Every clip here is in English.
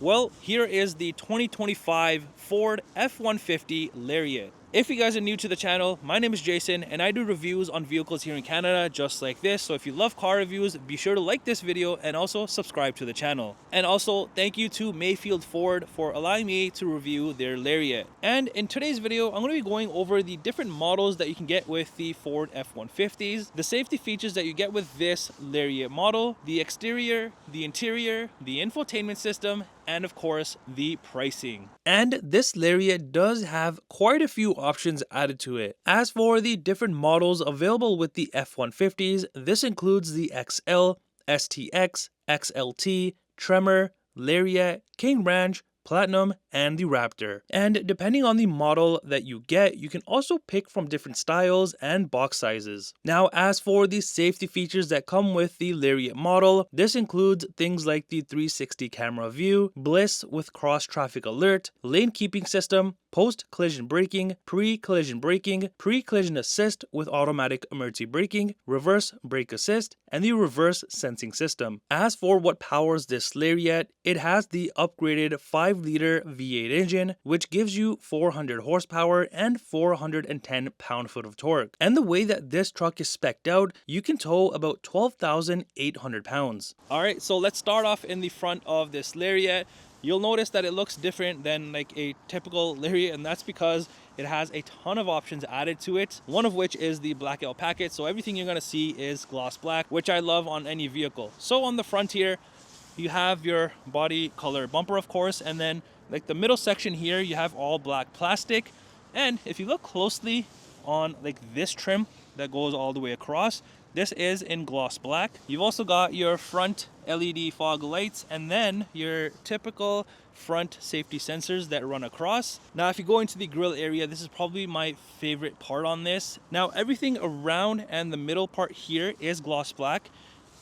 Well, here is the 2025 Ford F-150 Lariat. If you guys are new to the channel, my name is Jason and I do reviews on vehicles here in Canada just like this. So if you love car reviews, be sure to like this video and also subscribe to the channel. And also thank you to Mayfield Ford for allowing me to review their Lariat. And in today's video, I'm going to be going over the different models that you can get with the Ford F-150s, the safety features that you get with this Lariat model, the exterior, the interior, the infotainment system, and of course the pricing. And this Lariat does have quite a few options added to it. As for the different models available with the F-150s, this includes the XL, STX, XLT, Tremor, Lariat, King Ranch, Platinum, and the Raptor. And depending on the model that you get, you can also pick from different styles and box sizes. Now, as for the safety features that come with the Lariat model, this includes things like the 360 camera view, bliss with cross traffic alert, lane keeping system, post-collision braking, pre-collision assist with automatic emergency braking, reverse brake assist, and the reverse sensing system. As for what powers this Lariat, it has the upgraded 5-liter V8 engine, which gives you 400 horsepower and 410 pound-foot of torque. And the way that this truck is spec'd out, you can tow about 12,800 pounds. Alright, so let's start off in the front of this Lariat. You'll notice that it looks different than like a typical Lariat, and that's because it has a ton of options added to it, one of which is the blackout packet. So everything you're going to see is gloss black, which I love on any vehicle. So on the front here, you have your body color bumper, of course, and then like the middle section here, you have all black plastic. And if you look closely on like this trim that goes all the way across, this is in gloss black. You've also got your front LED fog lights and then your typical front safety sensors that run across. Now, if you go into the grille area, this is probably my favorite part on this. Now, everything around and the middle part here is gloss black.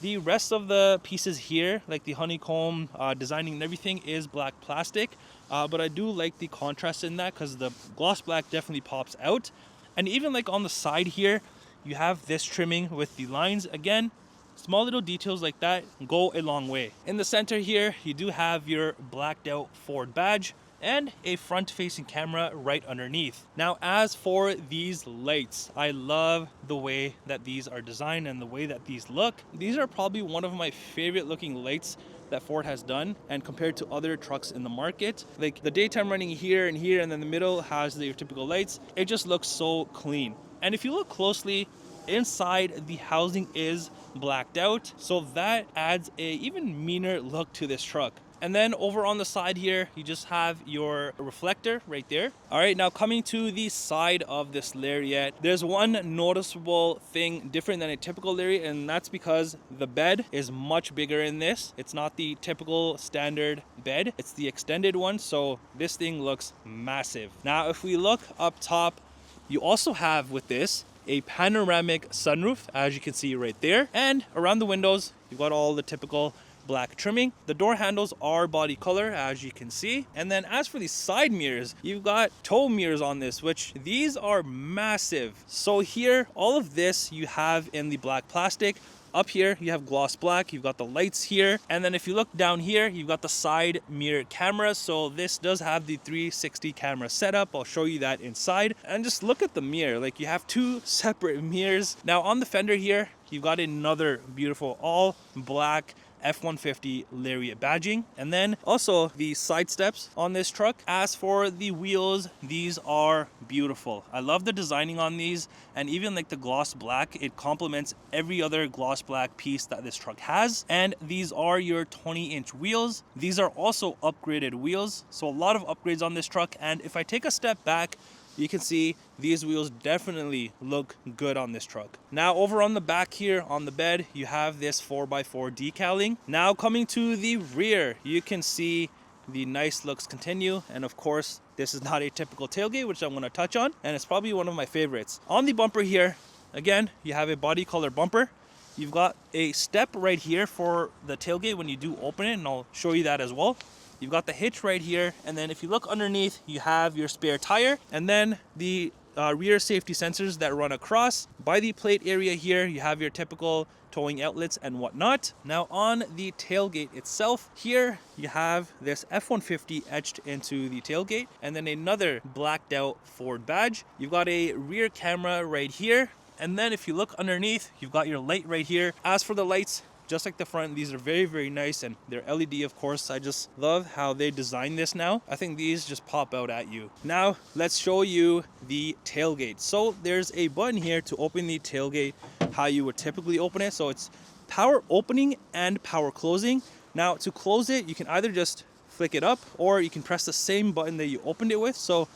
The rest of the pieces here, like the honeycomb designing and everything, is black plastic. But I do like the contrast in that because the gloss black definitely pops out. And even like on the side here, you have this trimming with the lines. Again, small little details like that go a long way. In the center here, you do have your blacked out Ford badge and a front-facing camera right underneath. Now, as for these lights, I love the way that these are designed and the way that these look. These are probably one of my favorite looking lights that Ford has done, and compared to other trucks in the market, like the daytime running here and here, and then the middle has your typical lights. It just looks so clean. And if you look closely, inside the housing is blacked out, so that adds a even meaner look to this truck. And then over on the side here, you just have your reflector right there. All right, now coming to the side of this Lariat, there's one noticeable thing different than a typical Lariat, and that's because the bed is much bigger in this. It's not the typical standard bed, it's the extended one, so this thing looks massive. Now, if we look up top, you also have with this a panoramic sunroof, as you can see right there. And around the windows, you've got all the typical black trimming. The door handles are body color, as you can see. And then as for the side mirrors, you've got tow mirrors on this, which these are massive. So here, all of this you have in the black plastic. Up here, you have gloss black, you've got the lights here. And then if you look down here, you've got the side mirror camera. So this does have the 360 camera setup. I'll show you that inside. And just look at the mirror, like you have two separate mirrors. Now on the fender here, you've got another beautiful all black F-150 Lariat badging, and then also the side steps on this truck. As for the wheels, these are beautiful. I love the designing on these, and even like the gloss black, it complements every other gloss black piece that this truck has. And these are your 20-inch wheels. These are also upgraded wheels, so a lot of upgrades on this truck. And if I take a step back, you can see these wheels definitely look good on this truck. Now over on the back here on the bed, you have this 4x4 decaling. Now coming to the rear, you can see the nice looks continue. And of course, this is not a typical tailgate, which I'm going to touch on. And it's probably one of my favorites. On the bumper here, again, you have a body color bumper. You've got a step right here for the tailgate when you do open it, and I'll show you that as well. You've got the hitch right here, and then if you look underneath, you have your spare tire, and then the rear safety sensors that run across. By the plate area here, you have your typical towing outlets and whatnot. Now on the tailgate itself, here you have this F-150 etched into the tailgate, and then another blacked out Ford badge. You've got a rear camera right here, and then if you look underneath, you've got your light right here. As for the lights, just like the front, these are very, very nice, and they're LED, of course. I just love how they designed this now. I think these just pop out at you. Now, let's show you the tailgate. So there's a button here to open the tailgate how you would typically open it. So it's power opening and power closing. Now, to close it, you can either just flick it up, or you can press the same button that you opened it with. So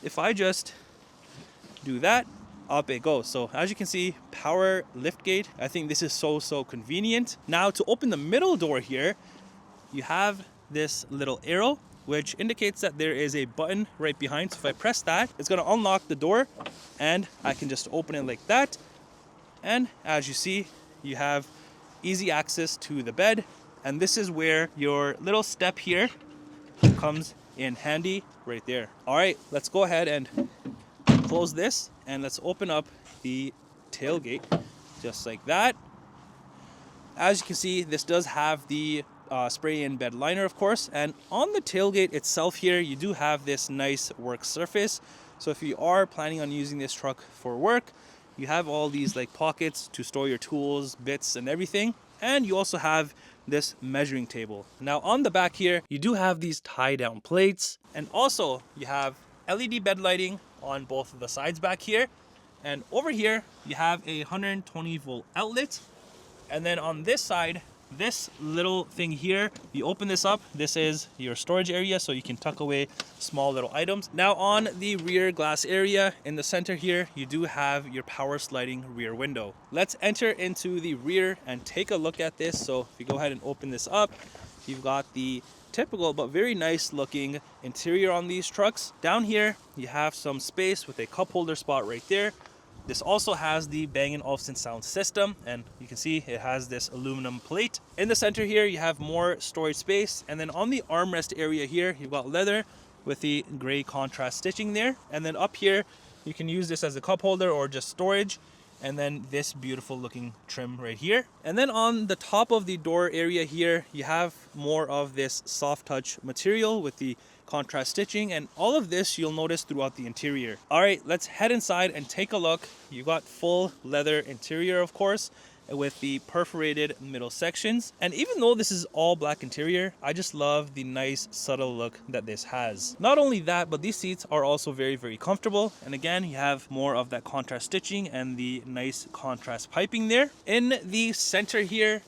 if I just do that, up it goes. So as you can see, power lift gate. I think this is so convenient. Now to open the middle door here, you have this little arrow which indicates that there is a button right behind. So if I press that, it's going to unlock the door, and I can just open it like that. And as you see, you have easy access to the bed, and this is where your little step here comes in handy right there. All right, let's go ahead and close this, and let's open up the tailgate just like that. As you can see, this does have the spray-in bed liner, of course, and on the tailgate itself here, you do have this nice work surface. So if you are planning on using this truck for work, you have all these like pockets to store your tools, bits, and everything. And you also have this measuring table. Now on the back here, you do have these tie-down plates, and also you have LED bed lighting on both of the sides back here. And over here, you have a 120 volt outlet. And then on this side, this little thing here, you open this up, this is your storage area, so you can tuck away small little items. Now on the rear glass area in the center here, you do have your power sliding rear window. Let's enter into the rear and take a look at this. So if you go ahead and open this up, you've got the typical but very nice looking interior on these trucks. Down here, you have some space with a cup holder spot right there. This also has the Bang & Olufsen sound system, and you can see it has this aluminum plate. In the center here, you have more storage space, and then on the armrest area here, you've got leather with the gray contrast stitching there. And then up here, you can use this as a cup holder or just storage. And then this beautiful looking trim right here. And then on the top of the door area here, you have more of this soft touch material with the contrast stitching, and all of this you'll notice throughout the interior. All right, let's head inside and take a look. You got full leather interior, of course, with the perforated middle sections. And even though this is all black interior, I just love the nice subtle look that this has. Not only that, but these seats are also very, very comfortable. And again, you have more of that contrast stitching and the nice contrast piping there. In the center here,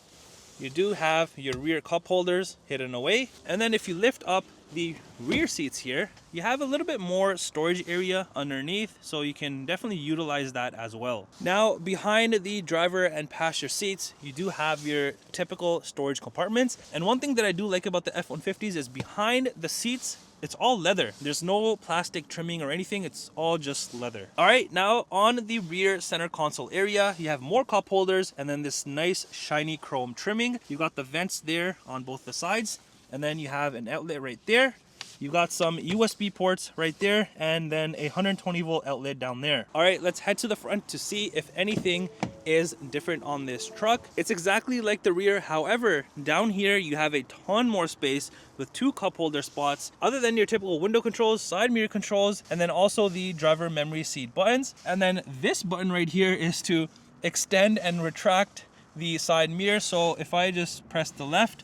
you do have your rear cup holders hidden away. And then if you lift up the rear seats here, you have a little bit more storage area underneath, so you can definitely utilize that as well. Now behind the driver and passenger seats, you do have your typical storage compartments. And one thing that I do like about the F-150s is behind the seats, it's all leather. There's no plastic trimming or anything. It's all just leather. All right, now on the rear center console area, you have more cup holders and then this nice shiny chrome trimming. You got the vents there on both the sides. And then you have an outlet right there. You've got some USB ports right there, and then a 120 volt outlet down there. All right, let's head to the front to see if anything is different on this truck. It's exactly like the rear. However, down here you have a ton more space with two cup holder spots, other than your typical window controls, side mirror controls, and then also the driver memory seat buttons. And then this button right here is to extend and retract the side mirror. So if I just press the left,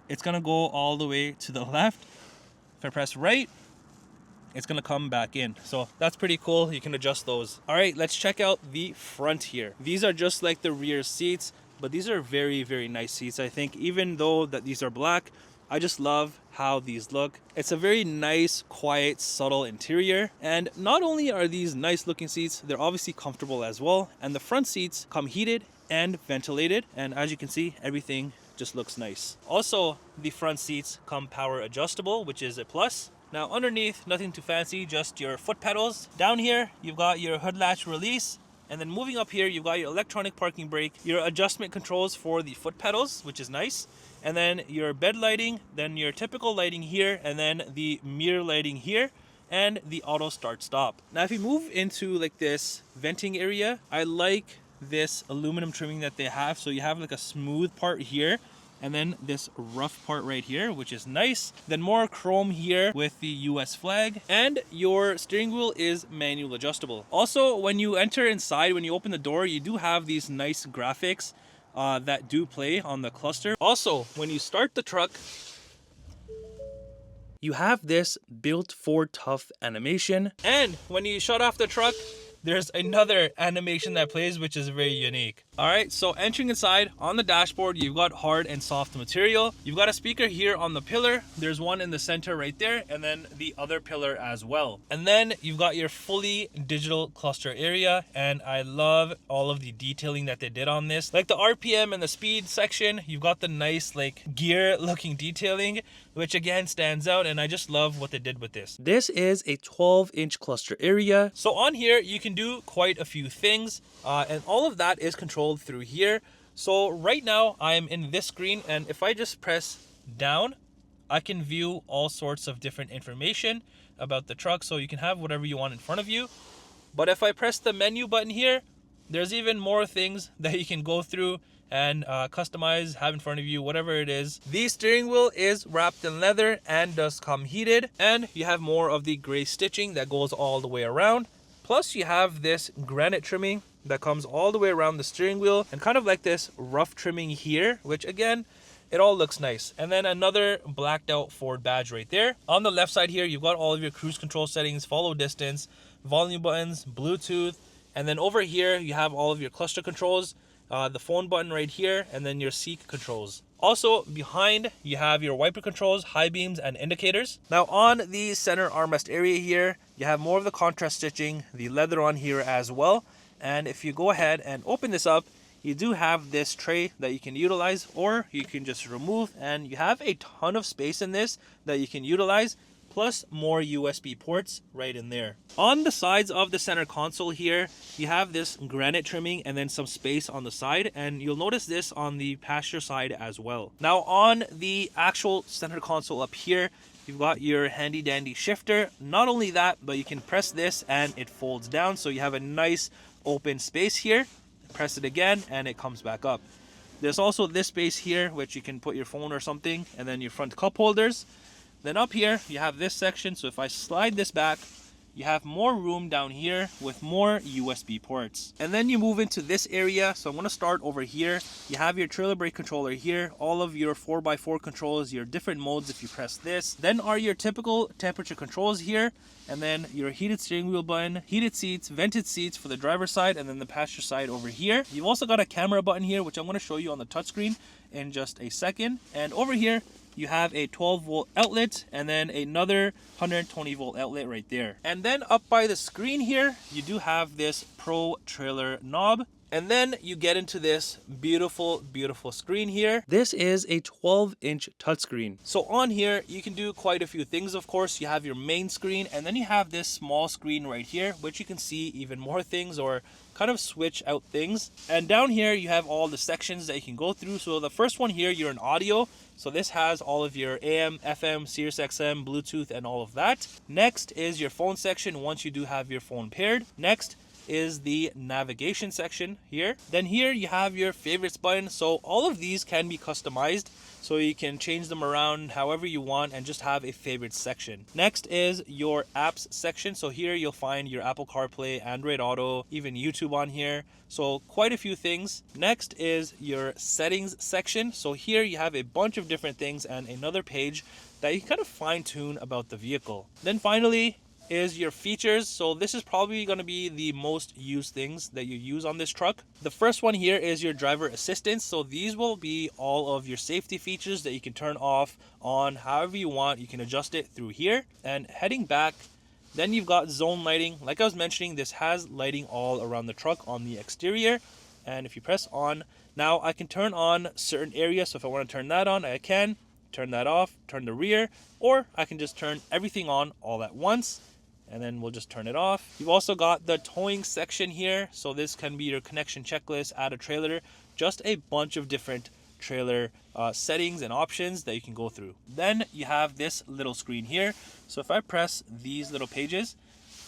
it's gonna go all the way to the left. If I press right, it's gonna come back in. So that's pretty cool. You can adjust those. All right, let's check out the front here. These are just like the rear seats, but these are very, very nice seats. I think even though that these are black, I just love how these look. It's a very nice, quiet, subtle interior. And not only are these nice looking seats, they're obviously comfortable as well. And the front seats come heated and ventilated. And as you can see, everything just looks nice. Also, the front seats come power adjustable, which is a plus. Now underneath, nothing too fancy, just your foot pedals. Down here, you've got your hood latch release. And then moving up here, you've got your electronic parking brake, your adjustment controls for the foot pedals, which is nice. And then your bed lighting, then your typical lighting here, and then the mirror lighting here. and the auto start stop. Now if you move into like this venting area, I like this aluminum trimming that they have. So you have like a smooth part here, and then this rough part right here, which is nice. Then more chrome here with the US flag, and your steering wheel is manual adjustable. Also, when you enter inside, when you open the door, you do have these nice graphics that do play on the cluster. Also, when you start the truck, you have this built for tough animation, and when you shut off the truck, there's another animation that plays, which is very unique. All right, so entering inside, on the dashboard, you've got hard and soft material. You've got a speaker here on the pillar. There's one in the center right there, and then the other pillar as well. And then you've got your fully digital cluster area, and I love all of the detailing that they did on this. Like the RPM and the speed section, you've got the nice like gear looking detailing, which again stands out, and I just love what they did with this. This is a 12-inch cluster area. So on here, you can do quite a few things, and all of that is controlled through here. So right now I am in this screen, and if I just press down, I can view all sorts of different information about the truck. So you can have whatever you want in front of you. But if I press the menu button here, there's even more things that you can go through and customize, have in front of you, whatever it is. The steering wheel is wrapped in leather and does come heated, and you have more of the gray stitching that goes all the way around. Plus you have this granite trimming that comes all the way around the steering wheel, and kind of like this rough trimming here, which again, it all looks nice. And then another blacked out Ford badge right there. On the left side here, you've got all of your cruise control settings, follow distance, volume buttons, Bluetooth, and then over here you have all of your cluster controls, the phone button right here, and then your seat controls. Also behind, you have your wiper controls, high beams, and indicators. Now on the center armrest area here, you have more of the contrast stitching, the leather on here as well. And if you go ahead and open this up, you do have this tray that you can utilize, or you can just remove, and you have a ton of space in this that you can utilize, plus more USB ports right in there. On the sides of the center console here, you have this granite trimming and then some space on the side, and you'll notice this on the passenger side as well. Now on the actual center console up here, you've got your handy dandy shifter. Not only that, but you can press this and it folds down, so you have a nice open space here. Press it again and it comes back up. There's also this space here which you can put your phone or something, and then your front cup holders. Then up here you have this section, so if I slide this back, you have more room down here with more USB ports. And then you move into this area, so I'm going to start over here. You have your trailer brake controller here, all of your 4x4 controls, your different modes if you press this. Then are your typical temperature controls here, and then your heated steering wheel button, heated seats, vented seats for the driver's side, and then the passenger side over here. You've also got a camera button here, which I'm going to show you on the touchscreen in just a second. And over here, you have a 12-volt outlet and then another 120-volt outlet right there. And then up by the screen here, you do have this Pro Trailer knob. And then you get into this beautiful, beautiful screen here. This is a 12-inch touchscreen. So on here, you can do quite a few things, of course. You have your main screen, and then you have this small screen right here, which you can see even more things or kind of switch out things. And down here, you have all the sections that you can go through. So the first one here, you're in audio. So this has all of your AM, FM, Sirius XM, Bluetooth, and all of that. Next is your phone section once you do have your phone paired. Next is the navigation section here. Then here you have your favorites button. So all of these can be customized, so you can change them around however you want and just have a favorite section. Next is your apps section. So here you'll find your Apple CarPlay, Android Auto, even YouTube on here. So quite a few things. Next is your settings section. So here you have a bunch of different things and another page that you kind of fine tune about the vehicle. Then finally is your features. So this is probably going to be the most used things that you use on this truck. The first one here is your driver assistance. So these will be all of your safety features that you can turn off, on, however you want. You can adjust it through here. And heading back, then you've got zone lighting. Like I was mentioning, this has lighting all around the truck on the exterior. And if you press on, now I can turn on certain areas. So if I want to turn that on, I can turn that off, turn the rear, or I can just turn everything on all at once. And then we'll just turn it off. You've also got the towing section here. So this can be your connection checklist, add a trailer, just a bunch of different trailer settings and options that you can go through. Then you have this little screen here. So if I press these little pages,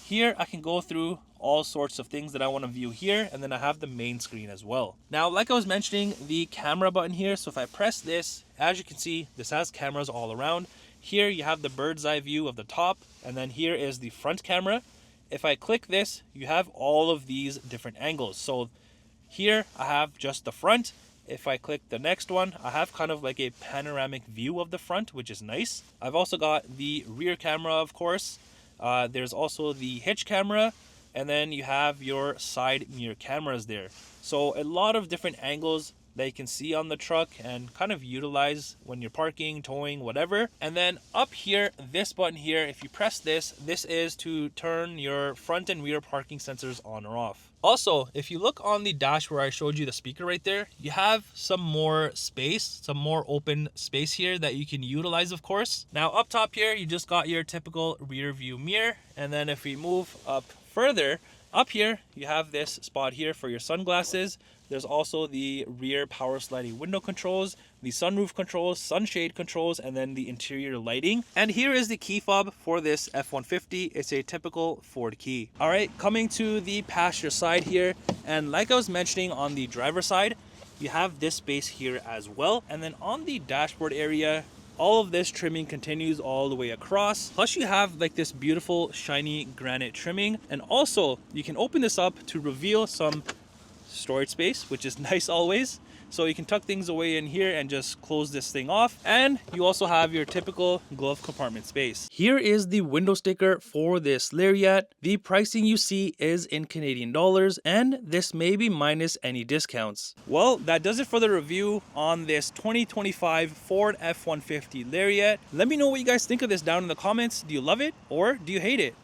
here I can go through all sorts of things that I want to view here, and then I have the main screen as well. Now, like I was mentioning, the camera button here, so if I press this, as you can see, this has cameras all around. Here you have the bird's eye view of the top, and then here is the front camera. If I click this, you have all of these different angles. So here I have just the front. If I click the next one, I have kind of like a panoramic view of the front, which is nice. I've also got the rear camera, of course. There's also the hitch camera, and then you have your side mirror cameras there. So a lot of different angles that you can see on the truck and kind of utilize when you're parking, towing, whatever. And then up here, this button here, if you press this, this is to turn your front and rear parking sensors on or off. Also, if you look on the dash where I showed you the speaker right there, you have some more space, some more open space here that you can utilize, of course. Now up top here, you just got your typical rear view mirror. And then if we move up further, up here, you have this spot here for your sunglasses. There's also the rear power sliding window controls, the sunroof controls, sunshade controls, and then the interior lighting. And here is the key fob for this F-150. It's a typical Ford key. All right, coming to the passenger side here. And like I was mentioning on the driver side, you have this space here as well. And then on the dashboard area, all of this trimming continues all the way across. Plus you have like this beautiful shiny granite trimming. And also you can open this up to reveal some storage space, which is nice always. So you can tuck things away in here and just close this thing off. And you also have your typical glove compartment space. Here is the window sticker for this Lariat. The pricing you see is in Canadian dollars, and this may be minus any discounts. Well, that does it for the review on this 2025 Ford F-150 Lariat. Let me know what you guys think of this down in the comments. Do you love it or do you hate it?